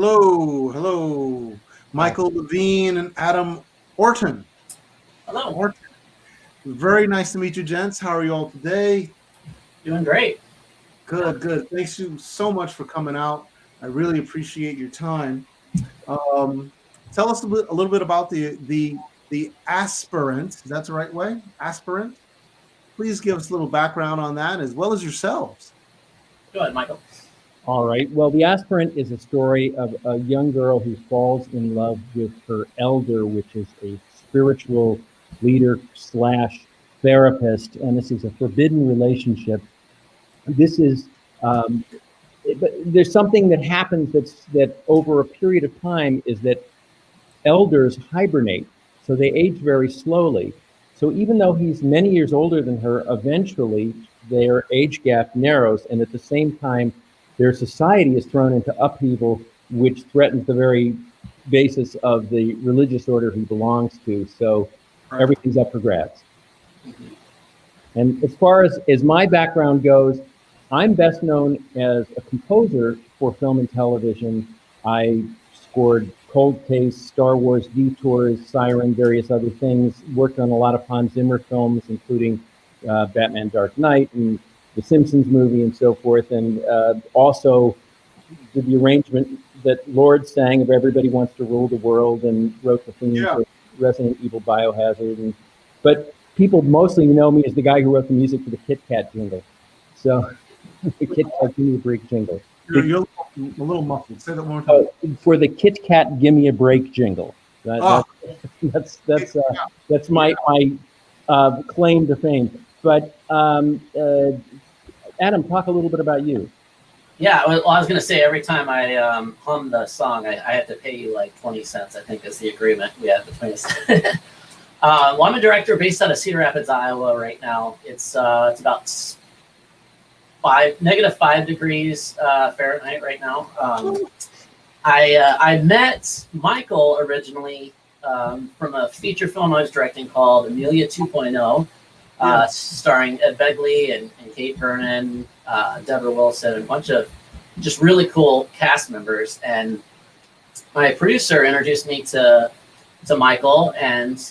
Hello, hello, Hi. Michael Levine and Adam Orton. Hello. Orton. Very nice to meet you, gents. How are you all today? Doing great. Good, good. Thanks you so much for coming out. I really appreciate your time. Um, Tell us a little bit about the aspirant. Is that the right way? Aspirant. Please give us a little background on that as well as yourselves. Go ahead, Michael. All right. Well, The Aspirant is a story of a young girl who falls in love with her elder, which is a spiritual leader slash therapist, and this is a forbidden relationship. This is, but there's something that happens that over a period of time is that elders hibernate, so they age very slowly. So even though he's many years older than her, eventually their age gap narrows, and at the same time, their society is thrown into upheaval, which threatens the very basis of the religious order he belongs to. So everything's up for grabs. And as far as my background goes, I'm best known as a composer for film and television. I scored Cold Case, Star Wars Detours, Siren, various other things. Worked on a lot of Hans Zimmer films, including Batman Dark Knight and the Simpsons movie and so forth. And also did the arrangement that Lord sang of Everybody Wants to Rule the World and wrote the theme for Resident Evil Biohazard. But people mostly know me as the guy who wrote the music for the Kit Kat jingle. So the Kit Kat Gimme a Break jingle. You're a little muffled. Say that one more time. For the Kit Kat Gimme a Break jingle. That's my claim to fame. But Adam, talk a little bit about you. Yeah, well, I was going to say every time I hum the song, I have to pay you like 20 cents, I think is the agreement we have between us. Well, I'm a director based out of Cedar Rapids, Iowa right now. It's about -5 degrees Fahrenheit right now. I met Michael originally from a feature film I was directing called Amelia 2.0, starring Ed Begley and Kate Vernon, Deborah Wilson, and a bunch of just really cool cast members. And my producer introduced me to Michael, and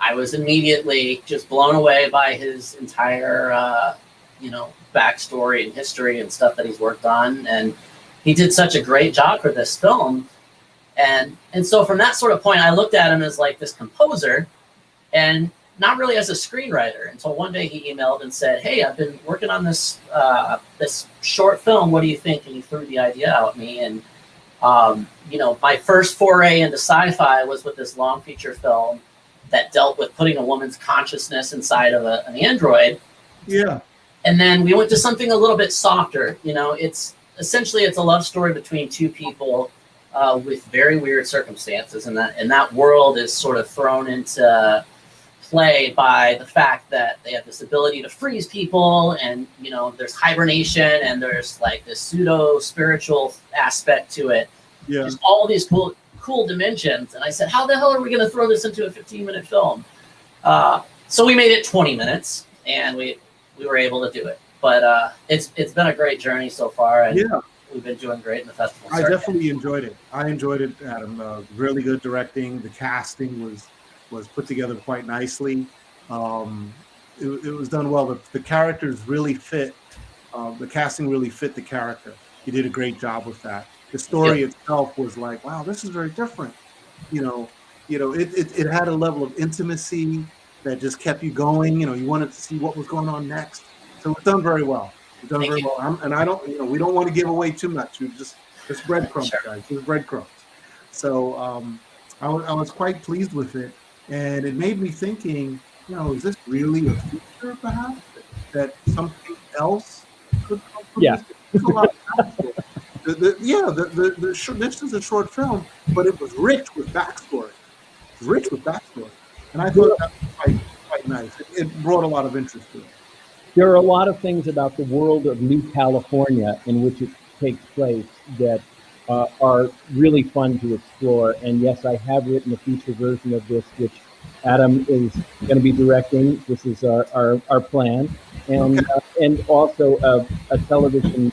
I was immediately just blown away by his entire, backstory and history and stuff that he's worked on. And he did such a great job for this film. And so from that sort of point, I looked at him as like this composer and not really as a screenwriter, until one day he emailed and said, "Hey, I've been working on this this short film. What do you think?" And he threw the idea out at me. And my first foray into sci-fi was with this long feature film that dealt with putting a woman's consciousness inside of an android. Yeah. And then we went to something a little bit softer. It's essentially a love story between two people with very weird circumstances, and that world is sort of thrown into play by the fact that they have this ability to freeze people, and there's hibernation, and there's like this pseudo spiritual aspect to it. Yeah. Just all these cool dimensions. And I said, how the hell are we going to throw this into a 15-minute film? So we made it 20 minutes, and we were able to do it. But it's been a great journey so far, and we've been doing great in the festival circuit. I definitely enjoyed it. I enjoyed it, Adam. Really good directing. The casting was put together quite nicely. It was done well. The characters really fit. The casting really fit the character. You did a great job with that. The story itself was like, wow, this is very different. It had a level of intimacy that just kept you going. You wanted to see what was going on next. So it's done very well. It's done very well. And I don't, we don't want to give away too much. Just breadcrumbs, guys. Just breadcrumbs. So I was quite pleased with it, and it made me thinking, is this really a future, perhaps, that something else could come from this? There's a lot of this is a short film, but it was rich with backstory. And I thought that was quite nice. It brought a lot of interest to it. There are a lot of things about the world of New California in which it takes place that are really fun to explore. And yes, I have written a feature version of this, which Adam is going to be directing. This is our plan. And and also a television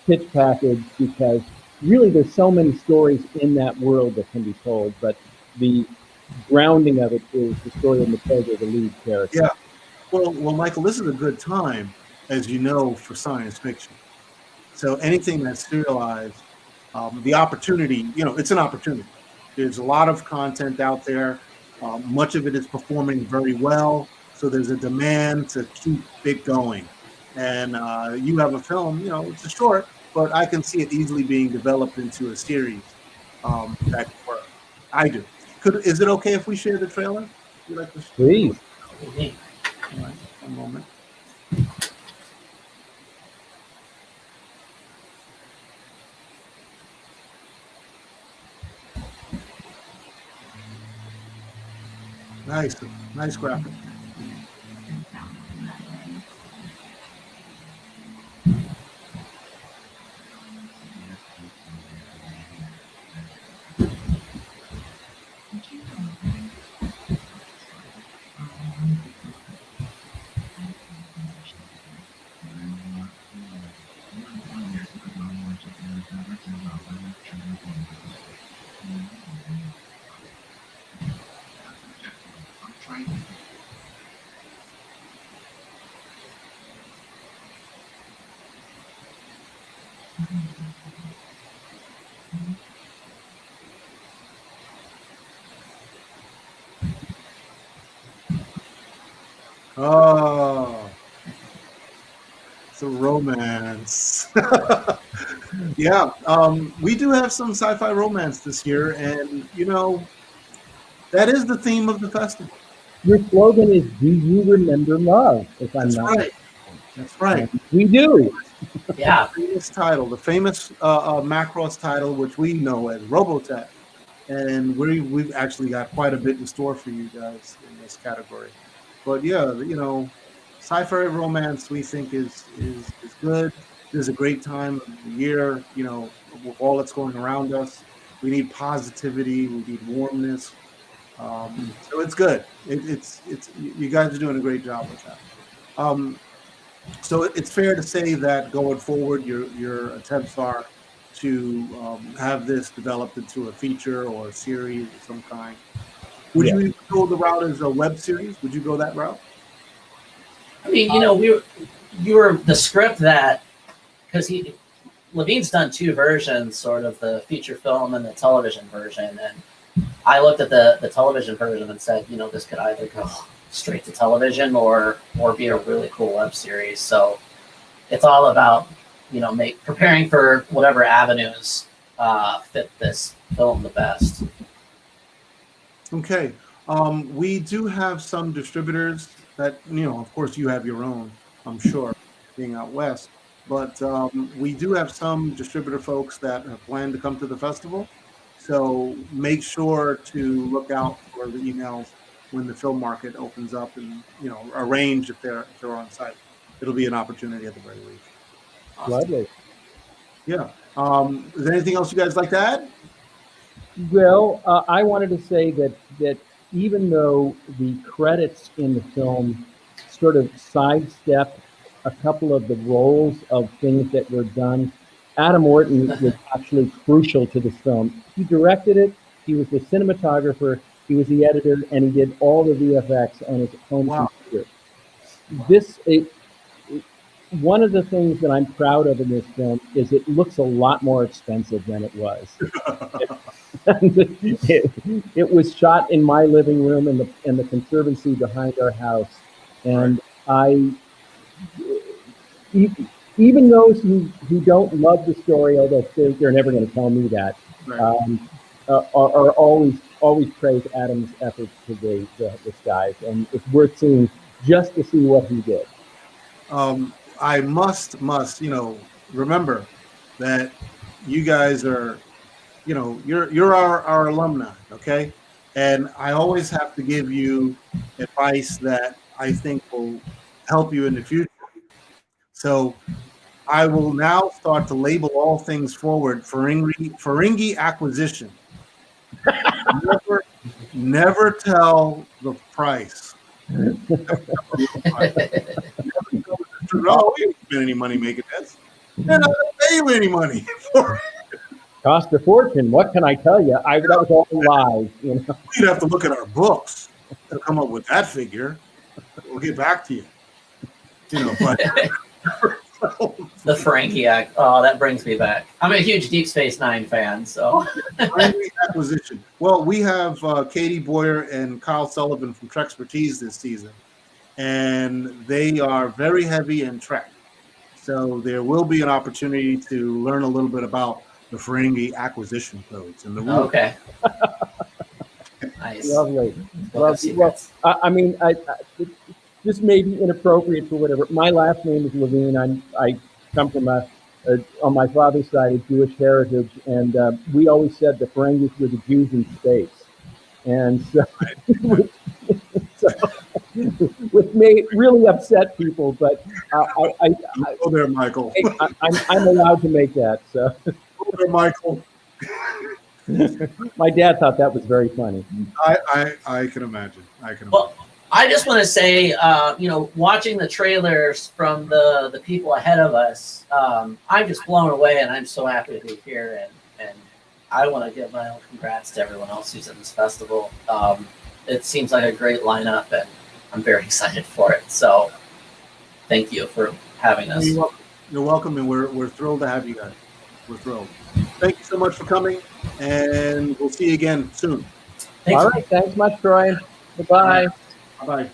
pitch package, because really, there's so many stories in that world that can be told, but the grounding of it is the story of Matilda, the lead character. Yeah. Well, Michael, this is a good time, as you know, for science fiction. So anything that's serialized, the opportunity, it's an opportunity. There's a lot of content out there. Much of it is performing very well. So there's a demand to keep it going. And you have a film, it's a short, but I can see it easily being developed into a series that could work. I do. Is it okay if we share the trailer? You like to? Please. All right, one moment. Nice graphic. Oh, it's a romance. Yeah, we do have some sci-fi romance this year, and that is the theme of the festival. Your slogan is "Do you remember love?" If I'm That's not right. That's right. We do. Yeah. The famous Macross title, which we know as Robotech, and we've actually got quite a bit in store for you guys in this category. But yeah, sci-fi romance we think is good. This is a great time of the year. With all that's going around us, we need positivity. We need warmness. So it's good. It's you guys are doing a great job with that. So it's fair to say that going forward, your attempts are to have this developed into a feature or a series of some kind. Would you go the route as a web series? Would you go that route? I mean, you were the script that, because Levine's done two versions, sort of the feature film and the television version, and I looked at the television version and said, this could either go straight to television or be a really cool web series. So it's all about preparing for whatever avenues fit this film the best. Okay. We do have some distributors that, of course you have your own, I'm sure, being out west, but we do have some distributor folks that have planned to come to the festival. So make sure to look out for the emails when the film market opens up, and arrange if they're on site. It'll be an opportunity at the very least. Lovely. Yeah. Is there anything else you guys like to add? Well, I wanted to say that even though the credits in the film sort of sidestep a couple of the roles of things that were done, Adam Orton was actually crucial to this film. He directed it. He was the cinematographer. He was the editor, and he did all the VFX on his home computer. One of the things that I'm proud of in this film is it looks a lot more expensive than it was. It was shot in my living room in the conservancy behind our house, and even those who don't love the story, although they're never going to tell me that, are always praise Adam's efforts to the skies, and it's worth seeing just to see what he did. I must remember that you guys are, you're our alumni, okay? And I always have to give you advice that I think will help you in the future. So I will now start to label all things forward Ferengi acquisition. Never tell the price. Oh, we didn't spend any money making this. They're not going to pay you any money for it. Cost a fortune. What can I tell you? That was all lies. You know? We'd have to look at our books to come up with that figure. We'll get back to you. You know, but the Ferengi act. Oh, that brings me back. I'm a huge Deep Space Nine fan, so. Acquisition. Well, we have Katie Boyer and Kyle Sullivan from Trexpertise this season, and they are very heavy in Trek. So there will be an opportunity to learn a little bit about the Ferengi acquisition codes and the rules. Okay. Nice. Lovely. Well, I mean, this may be inappropriate for whatever. My last name is Levine. I come from on my father's side, a Jewish heritage, and we always said the Ferengis were the Jews in space, and so, which may really upset people. But go there, Michael. I'm allowed to make that. So, go there, Michael. My dad thought that was very funny. I can imagine. Well, I just want to say, watching the trailers from the people ahead of us, I'm just blown away, and I'm so happy to be here. And I want to give my own congrats to everyone else who's in this festival. It seems like a great lineup, and I'm very excited for it. So, thank you for having us. You're welcome, and we're thrilled to have you guys. We're thrilled. Thank you so much for coming, and we'll see you again soon. All right. Thanks much, Troy. Bye-bye. Bye-bye.